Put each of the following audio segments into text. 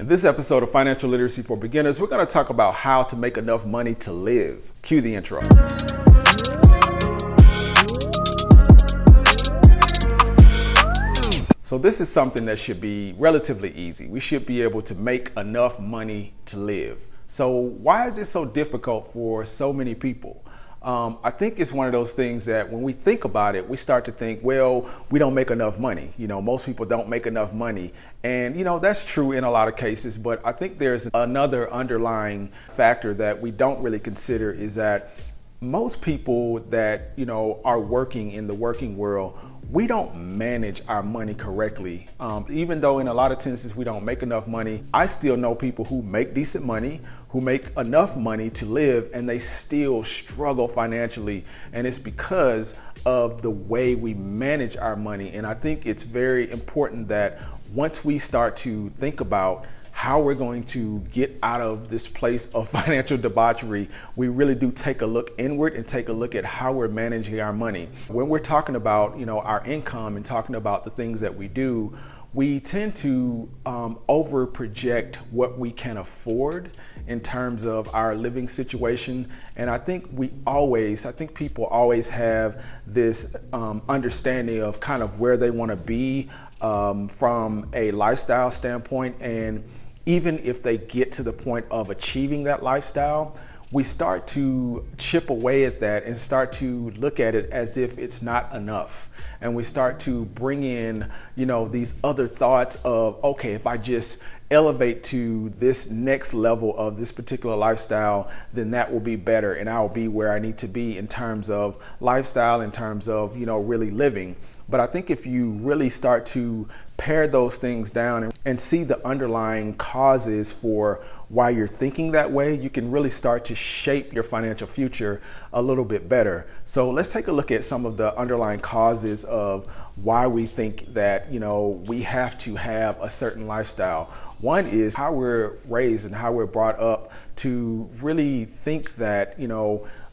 In this episode of Financial Literacy for Beginners, we're going to talk about how to make enough money to live. Cue the intro. So this is something that should be relatively easy. We should be able to make enough money to live. So why is it so difficult for so many people? I think it's one of those things that when we think about it, we start to think, well, we don't make enough money. Most people don't make enough money. And, that's true in a lot of cases. But I think there's another underlying factor that we don't really consider is that most people that, are working in the working world, we don't manage our money correctly. Even though in a lot of instances we don't make enough money, I still know people who make decent money, who make enough money to live, and they still struggle financially. And it's because of the way we manage our money. And I think it's very important that once we start to think about how we're going to get out of this place of financial debauchery, we really do take a look inward and take a look at how we're managing our money. When we're talking about, our income and talking about the things that we do, we tend to over project what we can afford in terms of our living situation. And I think people always have this understanding of kind of where they want to be from a lifestyle standpoint. And even if they get to the point of achieving that lifestyle, we start to chip away at that and start to look at it as if it's not enough. And we start to bring in, these other thoughts of, okay, if I just elevate to this next level of this particular lifestyle, then that will be better and I'll be where I need to be in terms of lifestyle, in terms of, really living. But I think if you really start to pare those things down and see the underlying causes for why you're thinking that way, you can really start to shape your financial future a little bit better. So let's take a look at some of the underlying causes of why we think that, we have to have a certain lifestyle. One is how we're raised and how we're brought up to really think that,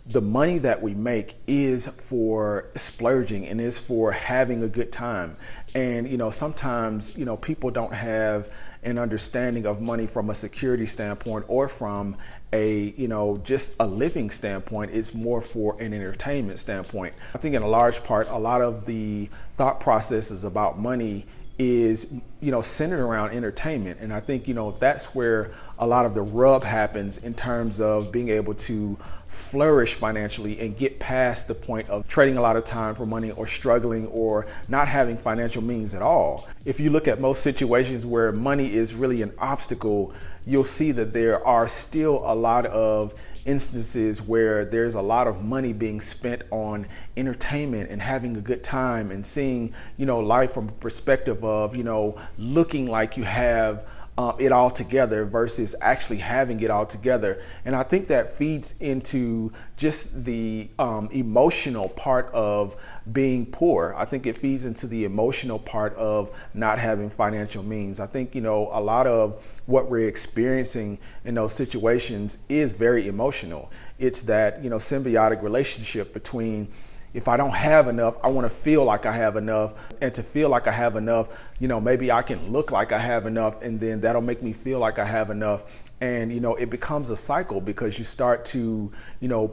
the money that we make is for splurging and is for having a good time. And, sometimes, people don't have an understanding of money from a security standpoint or from a, just a living standpoint. It's more for an entertainment standpoint. I think in a large part, a lot of the thought processes about money is, centered around entertainment. And I think, that's where a lot of the rub happens in terms of being able to flourish financially and get past the point of trading a lot of time for money or struggling or not having financial means at all. If you look at most situations where money is really an obstacle, you'll see that there are still a lot of instances where there's a lot of money being spent on entertainment and having a good time and seeing, life from a perspective of, looking like you have it all together versus actually having it all together. And I think that feeds into just the emotional part of being poor. I think it feeds into the emotional part of not having financial means. I think, a lot of what we're experiencing in those situations is very emotional. It's that, symbiotic relationship between, if I don't have enough, I want to feel like I have enough. And to feel like I have enough, maybe I can look like I have enough, and then that'll make me feel like I have enough. And, it becomes a cycle because you start to,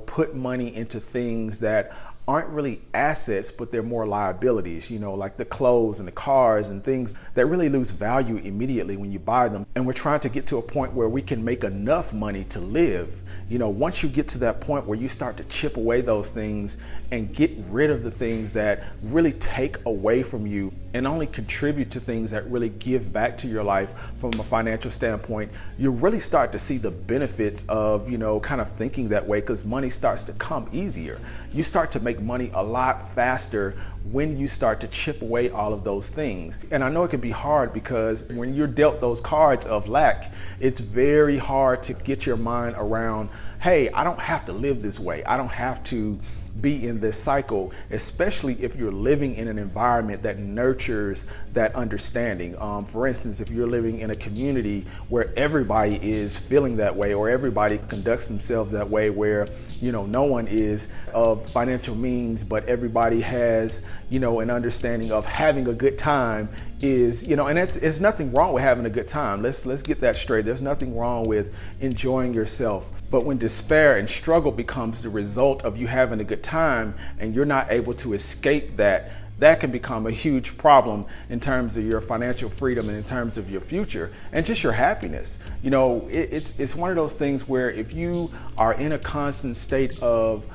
put money into things that aren't really assets, but they're more liabilities, like the clothes and the cars and things that really lose value immediately when you buy them. And we're trying to get to a point where we can make enough money to live. Once you get to that point where you start to chip away those things and get rid of the things that really take away from you and only contribute to things that really give back to your life from a financial standpoint, you really start to see the benefits of, kind of thinking that way, because money starts to come easier. You start to make money a lot faster when you start to chip away all of those things. And I know it can be hard because when you're dealt those cards of lack, it's very hard to get your mind around, hey, I don't have to live this way. I don't have to be in this cycle, especially if you're living in an environment that nurtures that understanding. For instance, if you're living in a community where everybody is feeling that way, or everybody conducts themselves that way, where no one is of financial means, but everybody has an understanding of having a good time is, and it's nothing wrong with having a good time. Let's get that straight. There's nothing wrong with enjoying yourself. But when despair and struggle becomes the result of you having a good time and you're not able to escape that, that can become a huge problem in terms of your financial freedom and in terms of your future and just your happiness. It's one of those things where if you are in a constant state of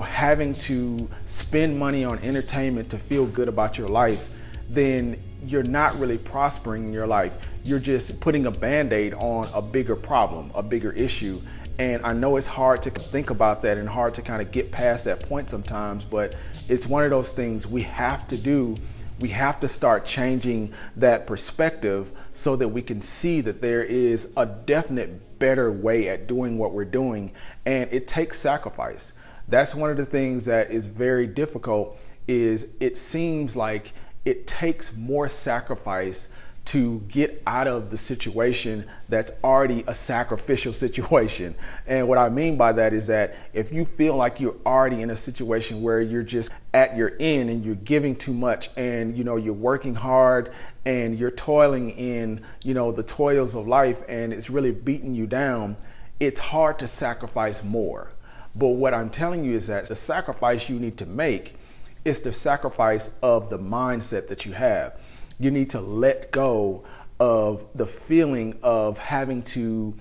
having to spend money on entertainment to feel good about your life, then you're not really prospering in your life. You're just putting a Band-Aid on a bigger problem, a bigger issue. And I know it's hard to think about that and hard to kind of get past that point sometimes, but it's one of those things we have to do. We have to start changing that perspective so that we can see that there is a definite better way at doing what we're doing. And it takes sacrifice. That's one of the things that is very difficult. Is it seems like it takes more sacrifice to get out of the situation that's already a sacrificial situation. And what I mean by that is that if you feel like you're already in a situation where you're just at your end and you're giving too much and you're working hard and you're toiling in the toils of life and it's really beating you down, it's hard to sacrifice more. But what I'm telling you is that the sacrifice you need to make is the sacrifice of the mindset that you have. You need to let go of the feeling of having to,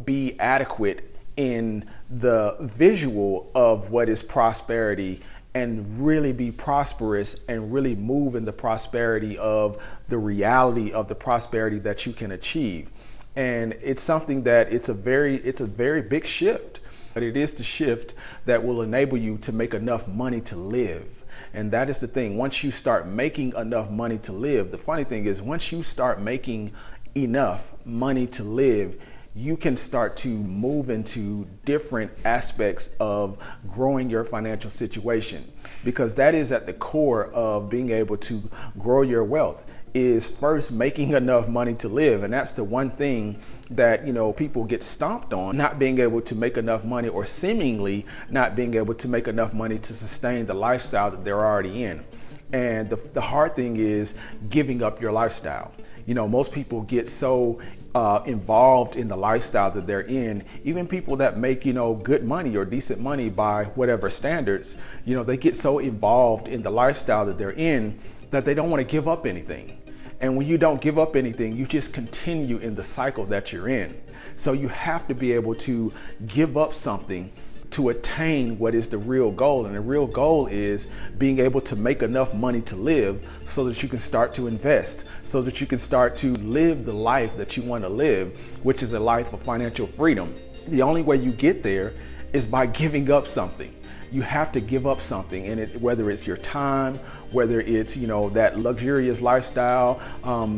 be adequate in the visual of what is prosperity and really be prosperous and really move in the prosperity of the reality of the prosperity that you can achieve. And it's something that it's a very big shift. But it is the shift that will enable you to make enough money to live. And that is the thing. Once you start making enough money to live, the funny thing is once you start making enough money to live, you can start to move into different aspects of growing your financial situation, because that is at the core of being able to grow your wealth, is first making enough money to live. And that's the one thing that people get stomped on, not being able to make enough money, or seemingly not being able to make enough money to sustain the lifestyle that they're already in. And the hard thing is giving up your lifestyle. Most people get so involved in the lifestyle that they're in. Even people that make good money or decent money by whatever standards, they get so involved in the lifestyle that they're in that they don't want to give up anything. And when you don't give up anything, you just continue in the cycle that you're in. So you have to be able to give up something to attain what is the real goal. And the real goal is being able to make enough money to live so that you can start to invest, so that you can start to live the life that you want to live, which is a life of financial freedom. The only way you get there is by giving up something. You have to give up something, and whether it's your time, whether it's that luxurious lifestyle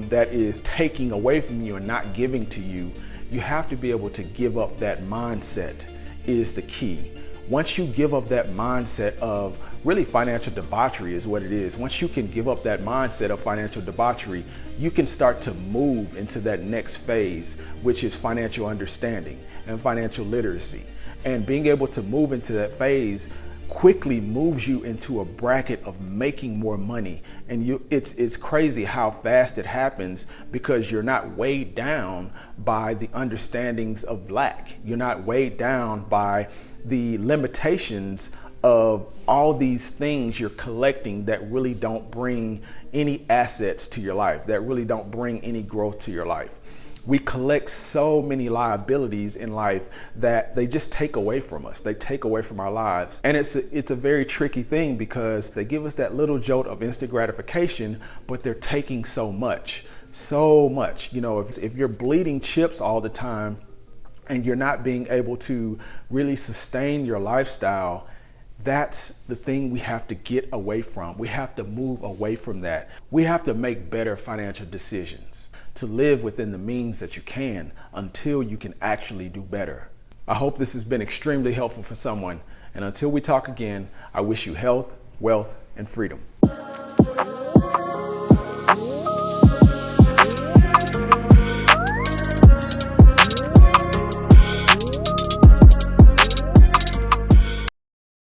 that is taking away from you and not giving to you, you have to be able to give up that mindset is the key. Once you give up that mindset of really financial debauchery is what it is. Once you can give up that mindset of financial debauchery, you can start to move into that next phase, which is financial understanding and financial literacy. And being able to move into that phase quickly moves you into a bracket of making more money. And it's crazy how fast it happens, because you're not weighed down by the understandings of lack. You're not weighed down by the limitations of all these things you're collecting that really don't bring any assets to your life, that really don't bring any growth to your life. We collect so many liabilities in life that they just take away from us. They take away from our lives. And it's a very tricky thing, because they give us that little jolt of instant gratification, but they're taking so much. If you're bleeding chips all the time and you're not being able to really sustain your lifestyle, that's the thing we have to get away from. We have to move away from that. We have to make better financial decisions to live within the means that you can until you can actually do better. I hope this has been extremely helpful for someone, And until we talk again, I wish you health, wealth, and freedom.